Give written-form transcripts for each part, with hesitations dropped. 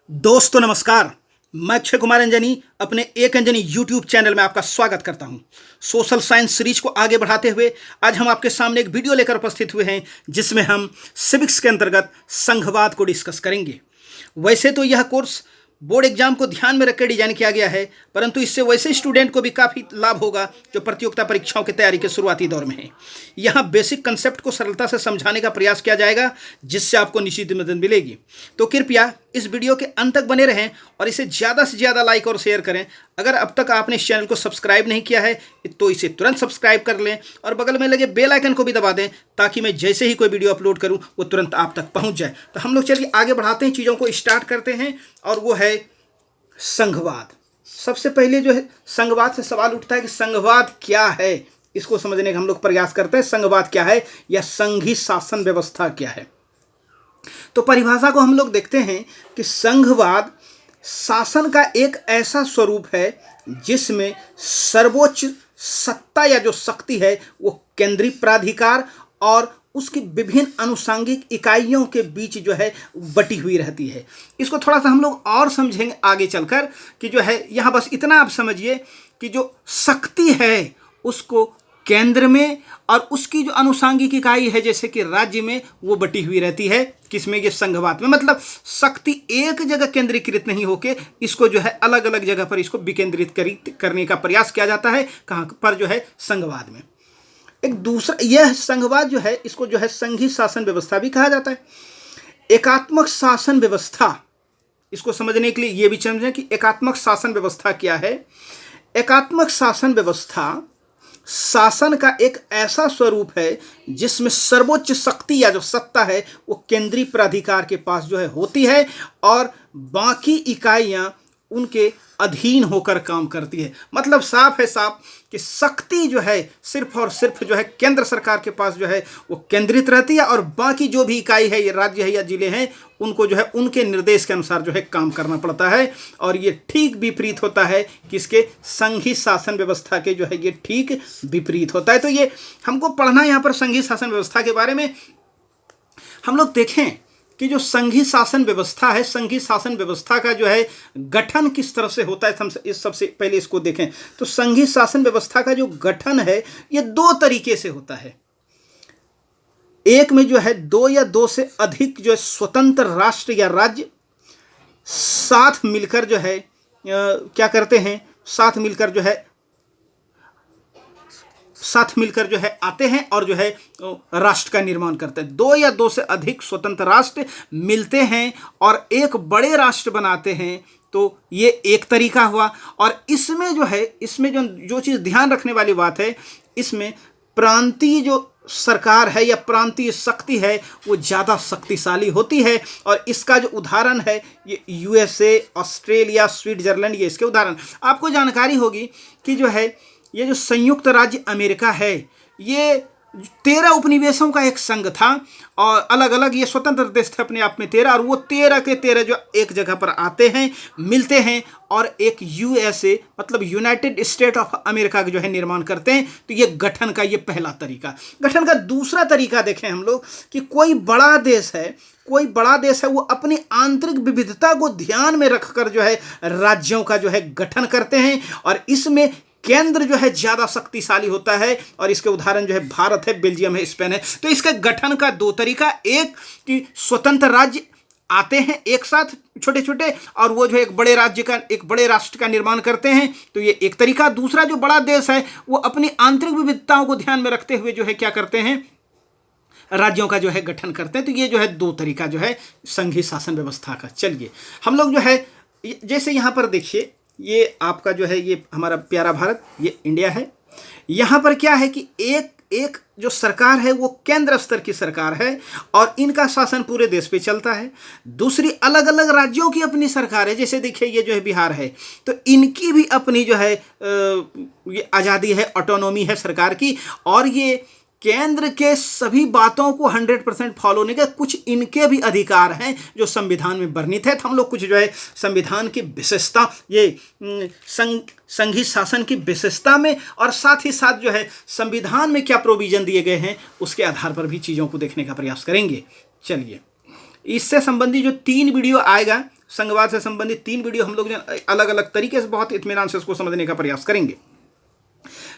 दोस्तों नमस्कार। मैं अक्षय कुमार अंजनी अपने एक अंजनी यूट्यूब चैनल में आपका स्वागत करता हूं। सोशल साइंस सीरीज को आगे बढ़ाते हुए आज हम आपके सामने एक वीडियो लेकर उपस्थित हुए हैं जिसमें हम सिविक्स के अंतर्गत संघवाद को डिस्कस करेंगे। वैसे तो यह कोर्स बोर्ड एग्जाम को ध्यान में रखकर डिजाइन किया गया है, परंतु इससे वैसे स्टूडेंट को भी काफ़ी लाभ होगा जो प्रतियोगिता परीक्षाओं की तैयारी के शुरुआती दौर में है। यहाँ बेसिक कंसेप्ट को सरलता से समझाने का प्रयास किया जाएगा जिससे आपको निश्चित मदद मिलेगी। तो कृपया इस वीडियो के अंत तक बने रहें और इसे ज़्यादा से ज़्यादा लाइक और शेयर करें। अगर अब तक आपने इस चैनल को सब्सक्राइब नहीं किया है तो इसे तुरंत सब्सक्राइब कर लें और बगल में लगे बेल आइकन को भी दबा दें ताकि मैं जैसे ही कोई वीडियो अपलोड करूं वो तुरंत आप तक पहुंच जाए। तो हम लोग चलिए आगे बढ़ाते हैं, चीज़ों को स्टार्ट करते हैं और वो है संघवाद। सबसे पहले जो है संघवाद से सवाल उठता है कि संघवाद क्या है, इसको समझने का हम लोग प्रयास करते हैं। संघवाद क्या है या संघी शासन व्यवस्था क्या है? तो परिभाषा को हम लोग देखते हैं कि संघवाद शासन का एक ऐसा स्वरूप है जिसमें सर्वोच्च सत्ता या जो शक्ति है वो केंद्रीय प्राधिकार और उसकी विभिन्न अनुषंगिक इकाइयों के बीच जो है बटी हुई रहती है। इसको थोड़ा सा हम लोग और समझेंगे आगे चलकर कि जो है यहाँ बस इतना आप समझिए कि जो शक्ति है उसको केंद्र में और उसकी जो अनुषंगिक इकाई है जैसे कि राज्य में वो बटी हुई रहती है। किसमें? ये संघवाद में। मतलब शक्ति एक जगह केंद्रीकृत नहीं होके इसको जो है अलग अलग जगह पर इसको विकेंद्रित करने का प्रयास किया जाता है। कहाँ पर? जो है संघवाद में। एक दूसरा यह संघवाद जो है इसको जो है संघी शासन व्यवस्था भी कहा जाता है। एकात्मक शासन व्यवस्था, इसको समझने के लिए ये भी समझें कि एकात्मक शासन व्यवस्था क्या है। एकात्मक शासन व्यवस्था शासन का एक ऐसा स्वरूप है जिसमें सर्वोच्च शक्ति या जो सत्ता है वो केंद्रीय प्राधिकार के पास जो है होती है और बाकी इकाइयां उनके अधीन होकर काम करती है। मतलब साफ है साफ कि शक्ति जो है सिर्फ और सिर्फ जो है केंद्र सरकार के पास जो है वो केंद्रित रहती है और बाकी जो भी इकाई है, ये राज्य है या जिले हैं, उनको जो है उनके निर्देश के अनुसार जो है काम करना पड़ता है। और ये ठीक विपरीत होता है किसके? संघी शासन व्यवस्था के जो है ये ठीक विपरीत होता है। तो ये हमको पढ़ना यहाँ पर संघी शासन व्यवस्था के बारे में। हम लोग देखें कि जो संघी शासन व्यवस्था है, संघी शासन व्यवस्था का जो है गठन किस तरह से होता है, हम इस सबसे पहले इसको देखें। तो संघी शासन व्यवस्था का जो गठन है ये दो तरीके से होता है। एक में जो है दो या दो से अधिक जो है स्वतंत्र राष्ट्र या राज्य साथ मिलकर जो है क्या करते हैं, साथ मिलकर जो है आते हैं और जो है राष्ट्र का निर्माण करते हैं। दो या दो से अधिक स्वतंत्र राष्ट्र मिलते हैं और एक बड़े राष्ट्र बनाते हैं, तो ये एक तरीका हुआ। और इसमें जो है इसमें जो चीज़ ध्यान रखने वाली बात है, इसमें प्रांतीय जो सरकार है या प्रांतीय शक्ति है वो ज़्यादा शक्तिशाली होती है। और इसका जो उदाहरण है ये यूएसए, ऑस्ट्रेलिया, स्विट्जरलैंड, ये इसके उदाहरण। आपको जानकारी होगी कि जो है ये जो संयुक्त राज्य अमेरिका है ये 13 उपनिवेशों का एक संघ था और अलग अलग ये स्वतंत्र देश थे अपने आप में 13, और वो 13 के 13 जो एक जगह पर आते हैं, मिलते हैं और एक यूएसए मतलब यूनाइटेड स्टेट ऑफ अमेरिका का जो है निर्माण करते हैं। तो ये गठन का ये पहला तरीका। गठन का दूसरा तरीका देखें हम लोग कि कोई बड़ा देश है वो अपनी आंतरिक विविधता को ध्यान में रखकर जो है राज्यों का जो है गठन करते हैं और इसमें केंद्र जो है ज्यादा शक्तिशाली होता है। और इसके उदाहरण जो है भारत है, बेल्जियम है, स्पेन है। तो इसके गठन का दो तरीका, एक कि स्वतंत्र राज्य आते हैं एक साथ छोटे छोटे और वो जो है एक बड़े राष्ट्र का निर्माण करते हैं, तो ये एक तरीका। दूसरा जो बड़ा देश है वो अपनी आंतरिक विविधताओं को ध्यान में रखते हुए जो है क्या करते हैं, राज्यों का जो है गठन करते हैं। तो ये जो है दो तरीका जो है संघीय शासन व्यवस्था का। चलिए हम लोग जो है जैसे यहाँ पर देखिए, ये आपका जो है ये हमारा प्यारा भारत, ये इंडिया है। यहाँ पर क्या है कि एक जो सरकार है वो केंद्र स्तर की सरकार है और इनका शासन पूरे देश पे चलता है। दूसरी अलग अलग राज्यों की अपनी सरकार है। जैसे देखिए ये जो है बिहार है, तो इनकी भी अपनी जो है ये आज़ादी है, ऑटोनॉमी है सरकार की, और ये केंद्र के सभी बातों को 100% फॉलो नहीं कर, कुछ इनके भी अधिकार हैं जो संविधान में वर्णित है। तो हम लोग कुछ जो है संविधान की विशेषता, ये संघीय शासन की विशेषता में और साथ ही साथ जो है संविधान में क्या प्रोविजन दिए गए हैं उसके आधार पर भी चीज़ों को देखने का प्रयास करेंगे। चलिए इससे संबंधी जो 3 वीडियो आएगा संघवाद से संबंधित 3 वीडियो हम लोग अलग अलग तरीके से बहुत इत्मीनान से उसको समझने का प्रयास करेंगे।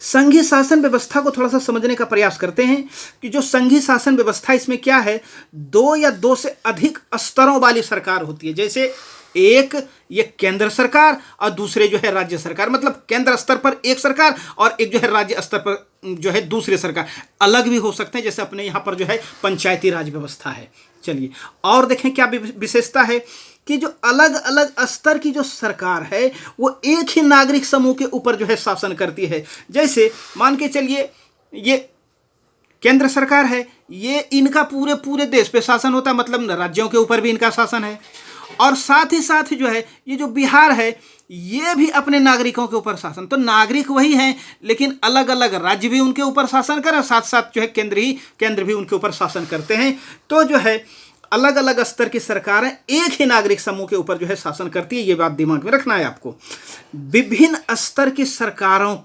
संघीय शासन व्यवस्था को थोड़ा सा समझने का प्रयास करते हैं कि जो संघीय शासन व्यवस्था, इसमें क्या है, 2 या 2 से अधिक स्तरों वाली सरकार होती है। जैसे एक ये केंद्र सरकार और दूसरे जो है राज्य सरकार, मतलब केंद्र स्तर पर एक सरकार और एक जो है राज्य स्तर पर जो है दूसरे सरकार, अलग भी हो सकते हैं। जैसे अपने यहाँ पर जो है पंचायती राज व्यवस्था है। चलिए और देखें क्या विशेषता है कि जो अलग अलग स्तर की जो सरकार है वो एक ही नागरिक समूह के ऊपर जो है शासन करती है। जैसे मान के चलिए ये केंद्र सरकार है, ये इनका पूरे देश पे शासन होता है, मतलब राज्यों के ऊपर भी इनका शासन है। और साथ ही साथ जो है ये जो बिहार है ये भी अपने नागरिकों के ऊपर शासन, तो नागरिक वही हैं लेकिन अलग अलग राज्य भी उनके ऊपर शासन करें, साथ साथ जो है केंद्र भी उनके ऊपर शासन करते हैं। तो जो है अलग अलग स्तर की सरकारें एक ही नागरिक समूह के ऊपर जो है शासन करती है। ये बात दिमाग में रखना है आपको। विभिन्न स्तर की सरकारों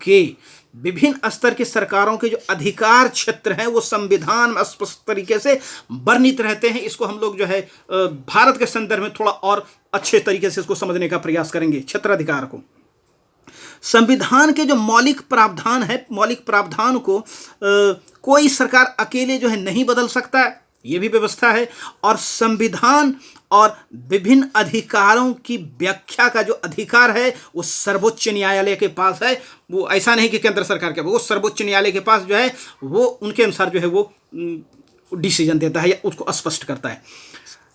के जो अधिकार क्षेत्र हैं वो संविधान में स्पष्ट तरीके से वर्णित रहते हैं। इसको हम लोग जो है भारत के संदर्भ में थोड़ा और अच्छे तरीके से इसको समझने का प्रयास करेंगे। क्षेत्राधिकार को, संविधान के जो मौलिक प्रावधान है, मौलिक प्रावधान को कोई सरकार अकेले जो है नहीं बदल सकता है, ये भी व्यवस्था है। और संविधान और विभिन्न अधिकारों की व्याख्या का जो अधिकार है वो सर्वोच्च न्यायालय के पास है। वो ऐसा नहीं कि केंद्र सरकार के, वो सर्वोच्च न्यायालय के पास जो है वो उनके अनुसार जो है वो डिसीजन देता है या उसको स्पष्ट करता है।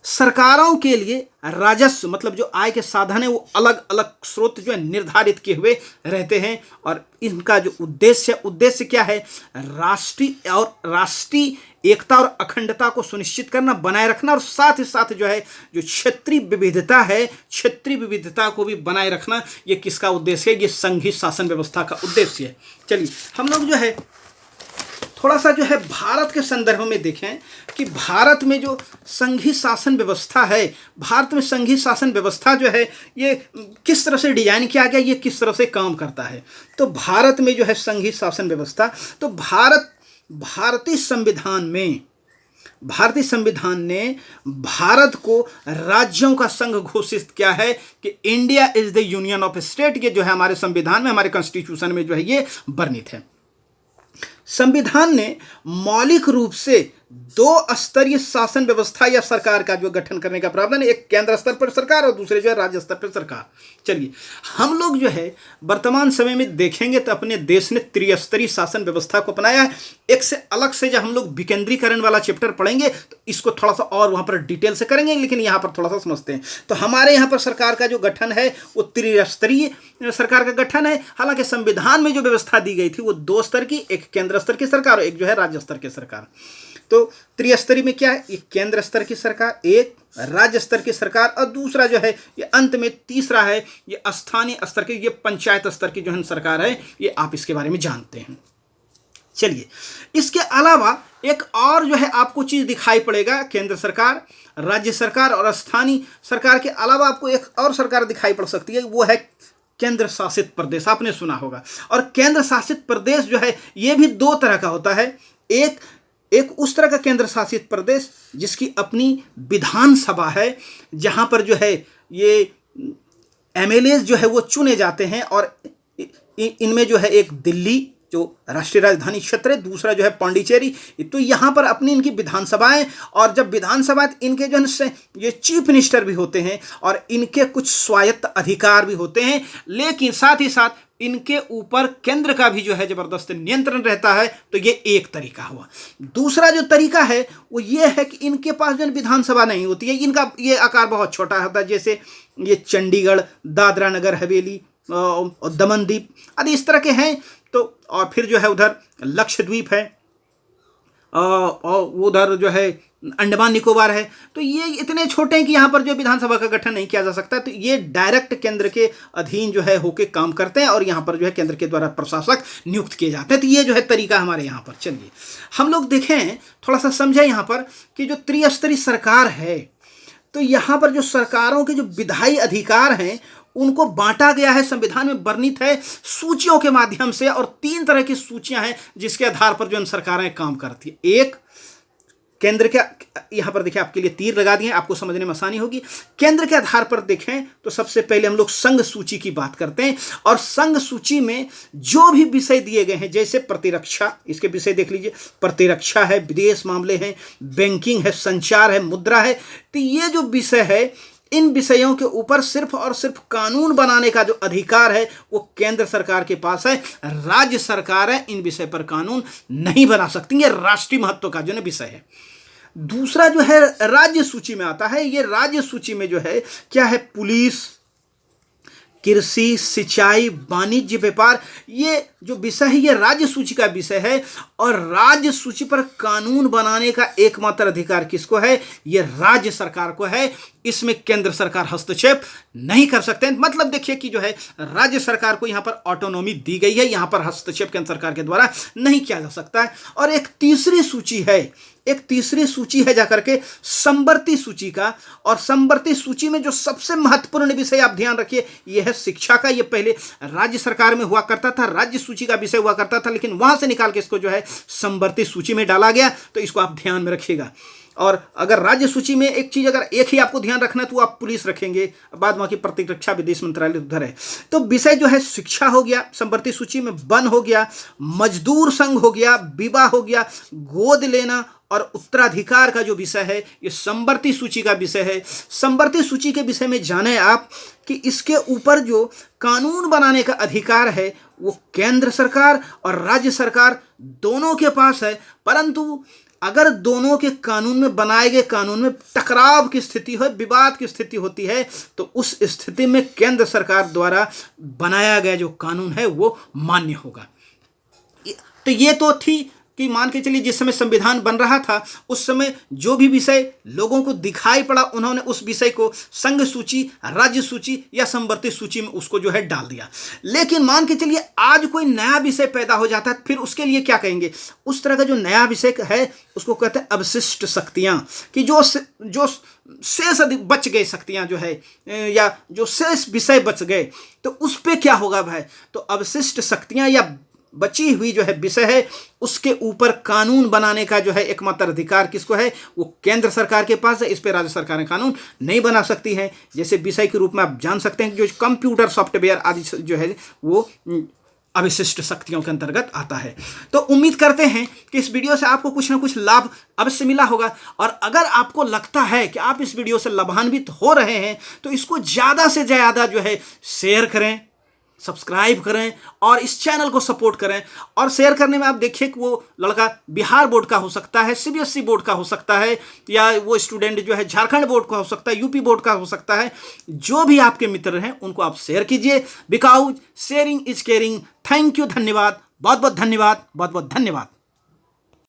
सरकारों के लिए राजस्व, मतलब जो आय के साधन है वो अलग अलग स्रोत जो है निर्धारित किए हुए रहते हैं। और इनका जो उद्देश्य क्या है, राष्ट्रीय एकता और अखंडता को सुनिश्चित करना, बनाए रखना, और साथ ही साथ जो है जो क्षेत्रीय विविधता है, क्षेत्रीय विविधता को भी बनाए रखना। ये किसका उद्देश्य है, ये संघीय शासन व्यवस्था का उद्देश्य है। चलिए हम लोग जो है थोड़ा सा जो है भारत के संदर्भ में देखें कि भारत में जो संघीय शासन व्यवस्था है, भारत में संघीय शासन व्यवस्था जो है ये किस तरह से डिजाइन किया गया, ये किस तरह से काम करता है। तो भारत में जो है संघीय शासन व्यवस्था, तो भारतीय संविधान ने भारत को राज्यों का संघ घोषित किया है कि India is the union of state. ये जो है हमारे संविधान में, हमारे कॉन्स्टिट्यूशन में जो है ये वर्णित है। संविधान ने मौलिक रूप से 2 स्तरीय शासन व्यवस्था या सरकार का जो गठन करने का प्रावधान है, एक केंद्र स्तर पर सरकार और दूसरे जो है राज्य स्तर पर सरकार। चलिए हम लोग जो है वर्तमान समय में देखेंगे तो अपने देश ने त्रिस्तरीय शासन व्यवस्था को अपनाया है। एक से अलग से जब हम लोग विकेंद्रीकरण वाला चैप्टर पढ़ेंगे तो इसको थोड़ा सा और वहाँ पर डिटेल से करेंगे, लेकिन यहाँ पर थोड़ा सा समझते हैं। तो हमारे यहाँ पर सरकार का जो गठन है वो त्रिस्तरीय सरकार का गठन है। हालांकि संविधान में जो व्यवस्था दी गई थी वो 2 स्तर की, एक केंद्र स्तर की सरकार और एक जो है राज्य स्तर की सरकार। तो त्रिस्तरीय में क्या है, एक केंद्र स्तर की सरकार, एक राज्य स्तर की सरकार, और दूसरा जो है ये अंत में तीसरा है ये स्थानीय स्तर की, ये पंचायत स्तर की जो है सरकार है। ये आप इसके बारे में जानते हैं। चलिए इसके अलावा एक और जो है आपको चीज दिखाई पड़ेगा, केंद्र सरकार, राज्य सरकार और स्थानीय सरकार के अलावा आपको एक और सरकार दिखाई पड़ सकती है, वो है केंद्र शासित प्रदेश। आपने सुना होगा। और केंद्र शासित प्रदेश जो है ये भी 2 तरह का होता है। एक उस तरह का केंद्र शासित प्रदेश जिसकी अपनी विधानसभा है, जहां पर जो है ये एमएलए जो है वो चुने जाते हैं, और इनमें जो है एक दिल्ली जो राष्ट्रीय राजधानी क्षेत्र है, दूसरा जो है पांडिचेरी। तो यहाँ पर अपनी इनकी विधानसभाएं, और जब विधानसभा इनके जो है ये चीफ मिनिस्टर भी होते हैं और इनके कुछ स्वायत्त अधिकार भी होते हैं, लेकिन साथ ही साथ इनके ऊपर केंद्र का भी जो है जबरदस्त नियंत्रण रहता है। तो ये एक तरीका हुआ। दूसरा जो तरीका है वो ये है कि इनके पास जो विधानसभा नहीं होती है, इनका ये आकार बहुत छोटा होता है। जैसे ये चंडीगढ़, दादरा नगर हवेली और दमनदीप आदि इस तरह के हैं। तो और फिर जो है उधर लक्षद्वीप है और उधर जो है अंडमान निकोबार है। तो ये इतने छोटे हैं कि यहाँ पर जो विधानसभा का गठन नहीं किया जा सकता। तो ये डायरेक्ट केंद्र के अधीन जो है होके काम करते हैं और यहाँ पर जो है केंद्र के द्वारा प्रशासक नियुक्त किए जाते हैं। तो ये जो है तरीका हमारे यहाँ पर। चलिए हम लोग देखें, थोड़ा सा समझें यहाँ पर कि जो त्रिस्तरीय सरकार है, तो यहाँ पर जो सरकारों के जो विधायी अधिकार हैं उनको बांटा गया है, संविधान में वर्णित है सूचियों के माध्यम से। और 3 तरह की सूचियां हैं जिसके आधार पर जो सरकारें काम करती है। एक केंद्र के, यहाँ पर देखिए आपके लिए तीर लगा दिए, आपको समझने में आसानी होगी। केंद्र के आधार पर देखें तो सबसे पहले हम लोग संघ सूची की बात करते हैं, और संघ सूची में जो भी विषय दिए गए हैं, जैसे प्रतिरक्षा, इसके विषय देख लीजिए, प्रतिरक्षा है, विदेश मामले हैं, बैंकिंग है, संचार है, मुद्रा है, तो ये जो विषय है, इन विषयों के ऊपर सिर्फ और सिर्फ कानून बनाने का जो अधिकार है वो केंद्र सरकार के पास है। राज्य सरकार है इन विषय पर कानून नहीं बना सकती, ये राष्ट्रीय महत्व का जो है विषय है। दूसरा जो है राज्य सूची में आता है, ये राज्य सूची में जो है क्या है, पुलिस, कृषि, सिंचाई, वाणिज्य, व्यापार, ये जो विषय है ये राज्य सूची का विषय है, और राज्य सूची पर कानून बनाने का एकमात्र अधिकार किसको है, ये राज्य सरकार को है। इसमें केंद्र सरकार हस्तक्षेप नहीं कर सकते हैं। मतलब देखिए कि जो है राज्य सरकार को यहाँ पर ऑटोनॉमी दी गई है, यहाँ पर हस्तक्षेप केंद्र सरकार के द्वारा नहीं किया जा सकता है। और एक तीसरी सूची है जाकर के समवर्ती सूची का, और समवर्ती सूची में जो सबसे महत्वपूर्ण विषय आप ध्यान रखिए यह है शिक्षा का। ये पहले राज्य सरकार में हुआ करता था, राज्य सूची का विषय हुआ करता था, लेकिन वहां से निकाल के इसको जो है समवर्ती सूची में डाला गया, तो इसको आप ध्यान में रखिएगा। और अगर राज्य सूची में एक चीज अगर एक ही आपको ध्यान रखना है तो आप पुलिस रखेंगे, बाद बाकी प्रतिरक्षा, विदेश मंत्रालय उधर है। तो विषय जो है शिक्षा हो गया समवर्ती सूची में, वन हो गया, मजदूर संघ हो गया, विवाह हो गया, गोद लेना और उत्तराधिकार का जो विषय है ये समवर्ती सूची का विषय है। समवर्ती सूची के विषय में जाने आप कि इसके ऊपर जो कानून बनाने का अधिकार है वो केंद्र सरकार और राज्य सरकार दोनों के पास है, परंतु अगर दोनों के कानून में बनाए गए कानून में टकराव की स्थिति हो, विवाद की स्थिति होती है, तो उस स्थिति में केंद्र सरकार द्वारा बनाया गया जो कानून है वो मान्य होगा। तो ये तो थी कि मान के चलिए जिस समय संविधान बन रहा था उस समय जो भी विषय लोगों को दिखाई पड़ा उन्होंने उस विषय को संघ सूची, राज्य सूची या समवर्ती सूची में उसको जो है डाल दिया। लेकिन मान के चलिए आज कोई नया विषय पैदा हो जाता है, फिर उसके लिए क्या कहेंगे, उस तरह का जो नया विषय है उसको कहते हैं अवशिष्ट शक्तियां, कि जो शेष बच गए शक्तियां जो है या जो शेष विषय बच गए तो उस पर क्या होगा भाई, तो अवशिष्ट शक्तियां या बची हुई जो है विषय है उसके ऊपर कानून बनाने का जो है एकमात्र अधिकार किसको है, वो केंद्र सरकार के पास है। इस पर राज्य सरकारें कानून नहीं बना सकती हैं। जैसे विषय के रूप में आप जान सकते हैं कि जो कंप्यूटर सॉफ्टवेयर आदि जो है वो अविशिष्ट शक्तियों के अंतर्गत आता है। तो उम्मीद करते हैं कि इस वीडियो से आपको कुछ ना कुछ लाभ अवश्य मिला होगा, और अगर आपको लगता है कि आप इस वीडियो से लाभान्वित हो रहे हैं तो इसको ज़्यादा से ज़्यादा जो है शेयर करें, सब्सक्राइब करें और इस चैनल को सपोर्ट करें। और शेयर करने में आप देखिए कि वो लड़का बिहार बोर्ड का हो सकता है, सीबीएसई बोर्ड का हो सकता है, या वो स्टूडेंट जो है झारखंड बोर्ड का हो सकता है, यूपी बोर्ड का हो सकता है। जो भी आपके मित्र हैं उनको आप शेयर कीजिए, because sharing is caring. Thank you, धन्यवाद, बहुत बहुत धन्यवाद, बहुत बहुत धन्यवाद।